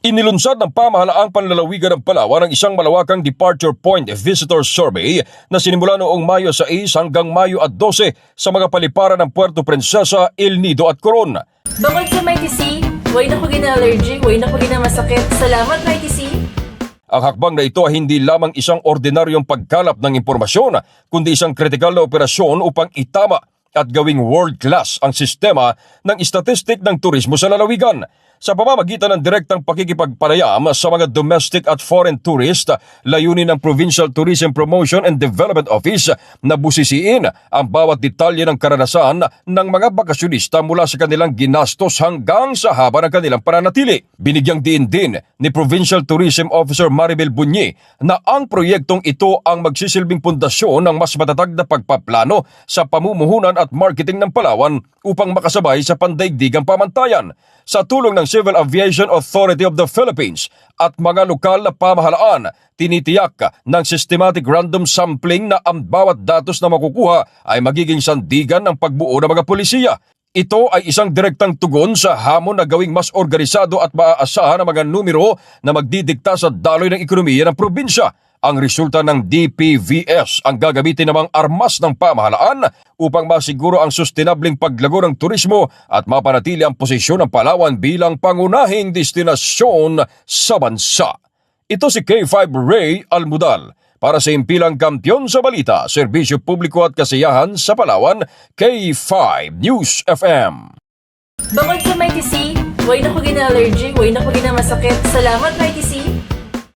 Inilunsad ng pamahalaang panlalawigan ng Palawan ang isang malawakang departure point visitor survey na sinimula noong Mayo 6 hanggang Mayo 12 sa mga paliparan ng Puerto Princesa, El Nido at Coron. Bukod sa Mighty Sea, way na ko gina-allergy, way na ko gina-masakit. Salamat Mighty Sea! Ang hakbang na ito ay hindi lamang isang ordinaryong pagkalap ng impormasyon, kundi isang kritikal na operasyon upang itama at gawing world-class ang sistema ng statistik ng turismo sa lalawigan. Sa pamamagitan ng direktang pakikipagpanayam sa mga domestic at foreign tourist, layunin ng Provincial Tourism Promotion and Development Office na busisiin ang bawat detalye ng karanasan ng mga bakasyonista mula sa kanilang ginastos hanggang sa haba ng kanilang pananatili. Binigyang diin din ni Provincial Tourism Officer Maribel Bunyi na ang proyektong ito ang magsisilbing pundasyon ng mas matatag na pagpaplano sa pamumuhunan at marketing ng Palawan upang makasabay sa pandaigdigang pamantayan. Sa tulong ng Civil Aviation Authority of the Philippines at mga lokal na pamahalaan, tinitiyak ng systematic random sampling na ang bawat datos na makukuha ay magiging sandigan ng pagbuo ng mga polisiya. Ito ay isang direktang tugon sa hamon na gawing mas organisado at maaasahan ang mga numero na magdidikta sa daloy ng ekonomiya ng probinsya. Ang resulta ng DPVS ang gagamitin namang armas ng pamahalaan upang masiguro ang sustainableng paglago ng turismo at mapanatili ang posisyon ng Palawan bilang pangunahing destinasyon sa bansa. Ito si K5 Ray Almudal para sa Impilang Kampiyon sa Balita, Serbisyo Publiko at Kasiyahan sa Palawan, K5 News FM. Bukod sa Mighty Sea, way na ko gina-allergy, way na ko gina-masakit. Salamat Mighty Sea!